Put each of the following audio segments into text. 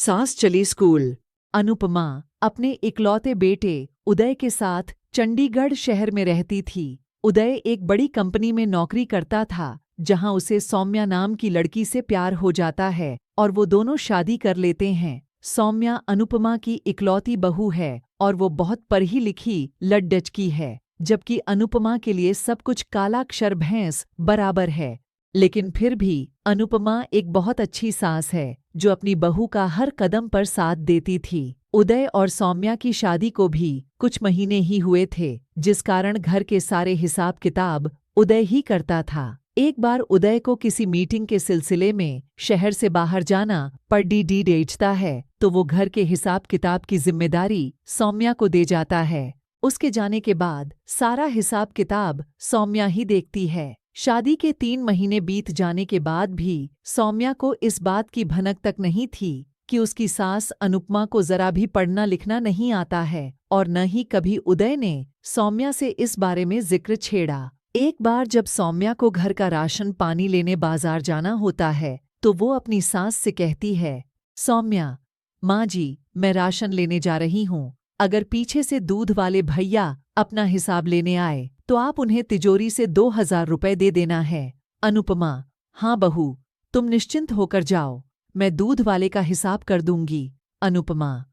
सास चली स्कूल। अनुपमा अपने इकलौते बेटे उदय के साथ चंडीगढ़ शहर में रहती थी। उदय एक बड़ी कंपनी में नौकरी करता था, जहां उसे सौम्या नाम की लड़की से प्यार हो जाता है और वो दोनों शादी कर लेते हैं। सौम्या अनुपमा की इकलौती बहू है और वो बहुत पढ़ी लिखी लड़की है, जबकि अनुपमा के लिए सब कुछ कालाक्षर भैंस बराबर है। लेकिन फिर भी अनुपमा एक बहुत अच्छी सास है, जो अपनी बहू का हर कदम पर साथ देती थी। उदय और सौम्या की शादी को भी कुछ महीने ही हुए थे, जिस कारण घर के सारे हिसाब किताब उदय ही करता था। एक बार उदय को किसी मीटिंग के सिलसिले में शहर से बाहर जाना पड़ देता है, तो वो घर के हिसाब किताब की जिम्मेदारी सौम्या को दे जाता है। उसके जाने के बाद सारा हिसाब किताब सौम्या ही देखती है। शादी के 3 महीने बीत जाने के बाद भी सौम्या को इस बात की भनक तक नहीं थी कि उसकी सास अनुपमा को जरा भी पढ़ना लिखना नहीं आता है, और न ही कभी उदय ने सौम्या से इस बारे में जिक्र छेड़ा। एक बार जब सौम्या को घर का राशन पानी लेने बाजार जाना होता है, तो वो अपनी सास से कहती है, सौम्या, माँ जी, मैं राशन लेने जा रही हूँ। अगर पीछे से दूध वाले भैया अपना हिसाब लेने आए तो आप उन्हें तिजोरी से 2000 रुपए दे देना है। अनुपमा, हाँ बहू, तुम निश्चिंत होकर जाओ, मैं दूध वाले का हिसाब कर दूंगी। अनुपमा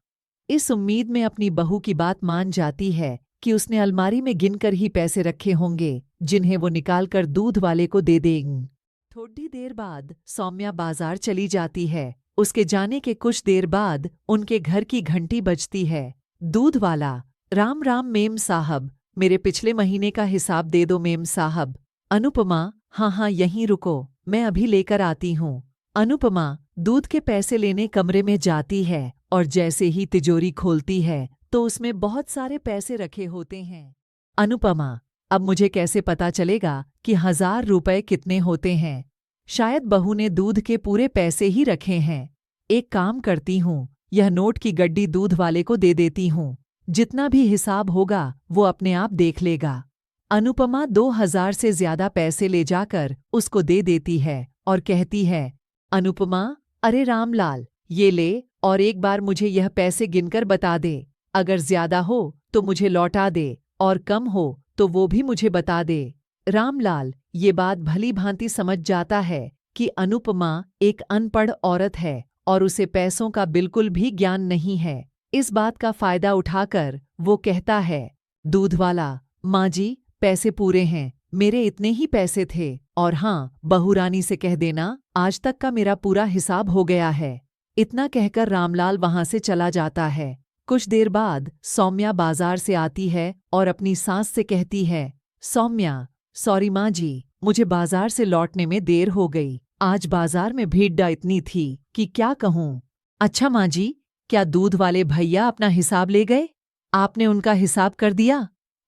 इस उम्मीद में अपनी बहू की बात मान जाती है कि उसने अलमारी में गिनकर ही पैसे रखे होंगे, जिन्हें वो निकालकर दूध वाले को दे देंगी। थोड़ी देर बाद सौम्या बाजार चली जाती है। उसके जाने के कुछ देर बाद उनके घर की घंटी बजती है। दूध वाला, राम राम मेम साहब, मेरे पिछले महीने का हिसाब दे दो मेम साहब। अनुपमा, हाँ हाँ यहीं रुको, मैं अभी लेकर आती हूँ। अनुपमा दूध के पैसे लेने कमरे में जाती है और जैसे ही तिजोरी खोलती है तो उसमें बहुत सारे पैसे रखे होते हैं। अनुपमा, अब मुझे कैसे पता चलेगा कि 1000 रुपए कितने होते हैं? शायद बहू ने दूध के पूरे पैसे ही रखे हैं। एक काम करती हूँ, यह नोट की गड्डी दूध वाले को दे देती हूँ, जितना भी हिसाब होगा वो अपने आप देख लेगा। अनुपमा 2000 से ज्यादा पैसे ले जाकर उसको दे देती है और कहती है, अनुपमा, अरे रामलाल, ये ले और एक बार मुझे यह पैसे गिनकर बता दे। अगर ज्यादा हो तो मुझे लौटा दे और कम हो तो वो भी मुझे बता दे। रामलाल ये बात भली भांति समझ जाता है कि अनुपमा एक अनपढ़ औरत है और उसे पैसों का बिल्कुल भी ज्ञान नहीं है। इस बात का फायदा उठाकर वो कहता है, दूध वाला, माँ जी, पैसे पूरे हैं, मेरे इतने ही पैसे थे, और हाँ, बहू रानी से कह देना आज तक का मेरा पूरा हिसाब हो गया है। इतना कहकर रामलाल वहां से चला जाता है। कुछ देर बाद सौम्या बाजार से आती है और अपनी सास से कहती है, सौम्या, सॉरी माँ जी, मुझे बाजार से लौटने में देर हो गई। आज बाजार में भीड़ इतनी थी कि क्या कहूँ। अच्छा माँ जी, क्या दूध वाले भैया अपना हिसाब ले गए? आपने उनका हिसाब कर दिया?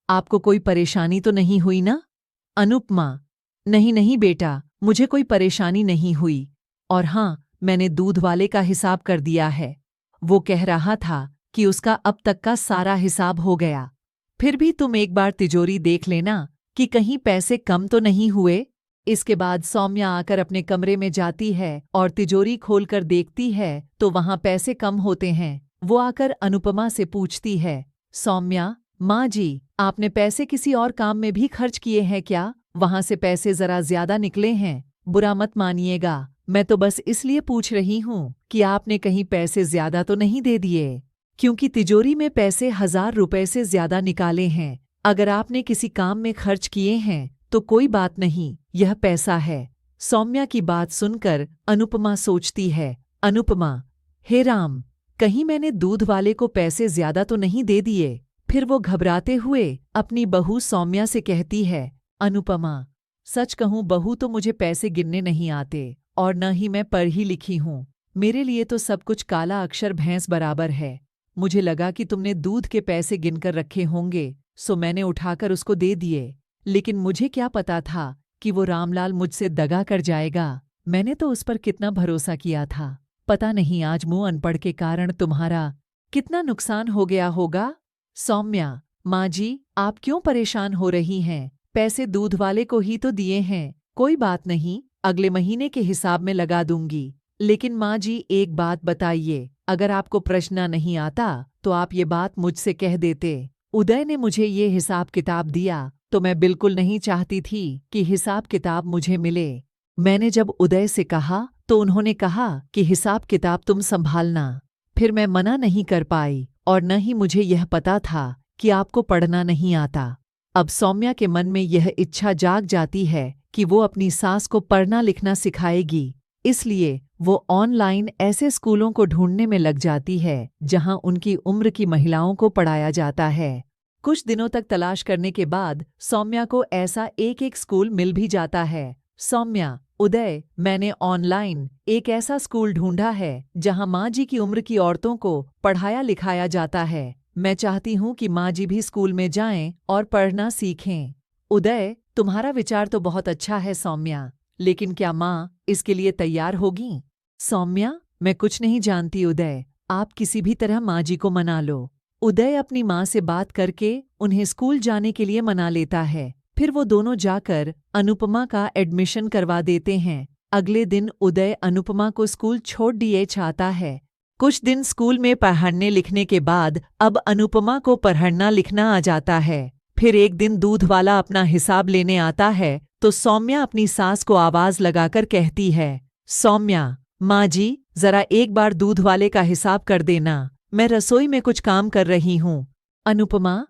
आपको कोई परेशानी तो नहीं हुई ना? अनुपमा, नहीं नहीं बेटा, मुझे कोई परेशानी नहीं हुई, और हाँ, मैंने दूध वाले का हिसाब कर दिया है। वो कह रहा था कि उसका अब तक का सारा हिसाब हो गया। फिर भी तुम एक बार तिजोरी देख लेना कि कहीं पैसे कम तो नहीं हुए। इसके बाद सौम्या आकर अपने कमरे में जाती है और तिजोरी खोलकर देखती है तो वहां पैसे कम होते हैं। वो आकर अनुपमा से पूछती है, सौम्या, माँ जी, आपने पैसे किसी और काम में भी खर्च किए हैं क्या? वहां से पैसे जरा ज्यादा निकले हैं, बुरा मत मानिएगा, मैं तो बस इसलिए पूछ रही हूँ कि आपने कहीं पैसे ज्यादा तो नहीं दे दिए, क्योंकि तिजोरी में पैसे 1000 रुपए से ज्यादा निकाले हैं। अगर आपने किसी काम में खर्च किए हैं तो कोई बात नहीं, यह पैसा है। सौम्या की बात सुनकर अनुपमा सोचती है, अनुपमा, हे राम, कहीं मैंने दूध वाले को पैसे ज्यादा तो नहीं दे दिए। फिर वो घबराते हुए अपनी बहू सौम्या से कहती है, अनुपमा, सच कहूँ बहू तो मुझे पैसे गिनने नहीं आते और न ही मैं पढ़ी लिखी हूँ। मेरे लिए तो सब कुछ काला अक्षर भैंस बराबर है। मुझे लगा कि तुमने दूध के पैसे गिनकर रखे होंगे, सो मैंने उठाकर उसको दे दिए, लेकिन मुझे क्या पता था कि वो रामलाल मुझसे दगा कर जाएगा। मैंने तो उस पर कितना भरोसा किया था। पता नहीं आज मुंह अनपढ़ के कारण तुम्हारा कितना नुकसान हो गया होगा। सौम्या, माँ जी, आप क्यों परेशान हो रही हैं? पैसे दूध वाले को ही तो दिए हैं, कोई बात नहीं, अगले महीने के हिसाब में लगा दूंगी। लेकिन माँ जी एक बात बताइए, अगर आपको प्रश्न नहीं आता तो आप ये बात मुझसे कह देते। उदय ने मुझे ये हिसाब किताब दिया तो मैं बिल्कुल नहीं चाहती थी कि हिसाब किताब मुझे मिले। मैंने जब उदय से कहा तो उन्होंने कहा कि हिसाब किताब तुम संभालना। फिर मैं मना नहीं कर पाई और न ही मुझे यह पता था कि आपको पढ़ना नहीं आता। अब सौम्या के मन में यह इच्छा जाग जाती है कि वो अपनी सास को पढ़ना लिखना सिखाएगी, इसलिए वो ऑनलाइन ऐसे स्कूलों को ढूंढने में लग जाती है जहां उनकी उम्र की महिलाओं को पढ़ाया जाता है। कुछ दिनों तक तलाश करने के बाद सौम्या को ऐसा एक स्कूल मिल भी जाता है। सौम्या, उदय, मैंने ऑनलाइन एक ऐसा स्कूल ढूंढा है जहां माँ जी की उम्र की औरतों को पढ़ाया लिखाया जाता है। मैं चाहती हूँ कि माँ जी भी स्कूल में जाएं और पढ़ना सीखें। उदय, तुम्हारा विचार तो बहुत अच्छा है सौम्या, लेकिन क्या माँ इसके लिए तैयार होगी? सौम्या, मैं कुछ नहीं जानती उदय, आप किसी भी तरह माँ जी को मना लो। उदय अपनी माँ से बात करके उन्हें स्कूल जाने के लिए मना लेता है। फिर वो दोनों जाकर अनुपमा का एडमिशन करवा देते हैं। अगले दिन उदय अनुपमा को स्कूल छोड़ दिए चाहता है। कुछ दिन स्कूल में पढ़ने लिखने के बाद अब अनुपमा को पढ़ना लिखना आ जाता है। फिर एक दिन दूध वाला अपना हिसाब लेने आता है तो सौम्या अपनी सास को आवाज लगाकर कहती है, सौम्या, माँ जी जरा एक बार दूध वाले का हिसाब कर देना, मैं रसोई में कुछ काम कर रही हूँ। अनुपमा,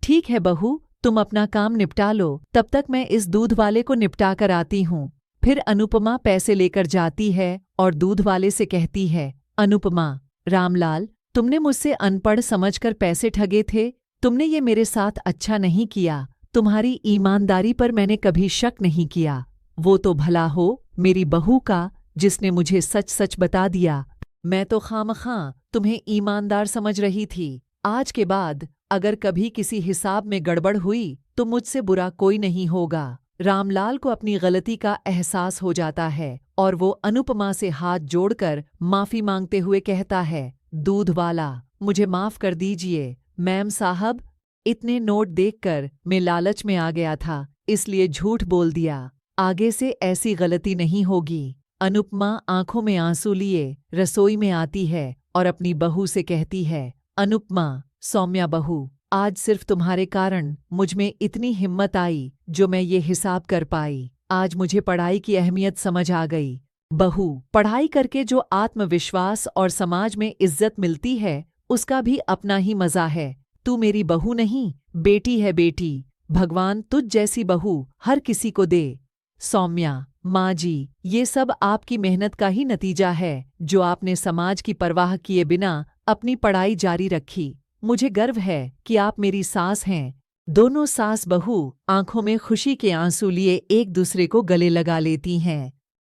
ठीक है बहू, तुम अपना काम निपटा लो, तब तक मैं इस दूध वाले को निपटा कर आती हूँ। फिर अनुपमा पैसे लेकर जाती है और दूध वाले से कहती है, अनुपमा, रामलाल, तुमने मुझसे अनपढ़ समझकर पैसे ठगे थे, तुमने ये मेरे साथ अच्छा नहीं किया। तुम्हारी ईमानदारी पर मैंने कभी शक नहीं किया। वो तो भला हो मेरी बहू का जिसने मुझे सच सच बता दिया। मैं तो खामखां तुम्हें ईमानदार समझ रही थी। आज के बाद अगर कभी किसी हिसाब में गड़बड़ हुई तो मुझसे बुरा कोई नहीं होगा। रामलाल को अपनी गलती का एहसास हो जाता है और वो अनुपमा से हाथ जोड़कर माफी मांगते हुए कहता है, दूध वाला, मुझे माफ कर दीजिए। मैम साहब, इतने नोट देखकर मैं लालच में आ गया था, इसलिए झूठ बोल दिया। आगे से ऐसी गलती नहीं होगी। अनुपमा आंखों में आंसू लिए रसोई में आती है और अपनी बहू से कहती है, अनुपमा, सौम्या बहू, आज सिर्फ तुम्हारे कारण मुझ में इतनी हिम्मत आई जो मैं ये हिसाब कर पाई। आज मुझे पढ़ाई की अहमियत समझ आ गई। बहू, पढ़ाई करके जो आत्मविश्वास और समाज में इज्जत मिलती है उसका भी अपना ही मजा है। तू मेरी बहू नहीं, बेटी है बेटी। भगवान तुझ जैसी बहू हर किसी को दे। सौम्या, माँ जी, ये सब आपकी मेहनत का ही नतीजा है जो आपने समाज की परवाह किए बिना अपनी पढ़ाई जारी रखी। मुझे गर्व है कि आप मेरी सास हैं। दोनों सास बहू आंखों में खुशी के आंसू लिए एक दूसरे को गले लगा लेती हैं।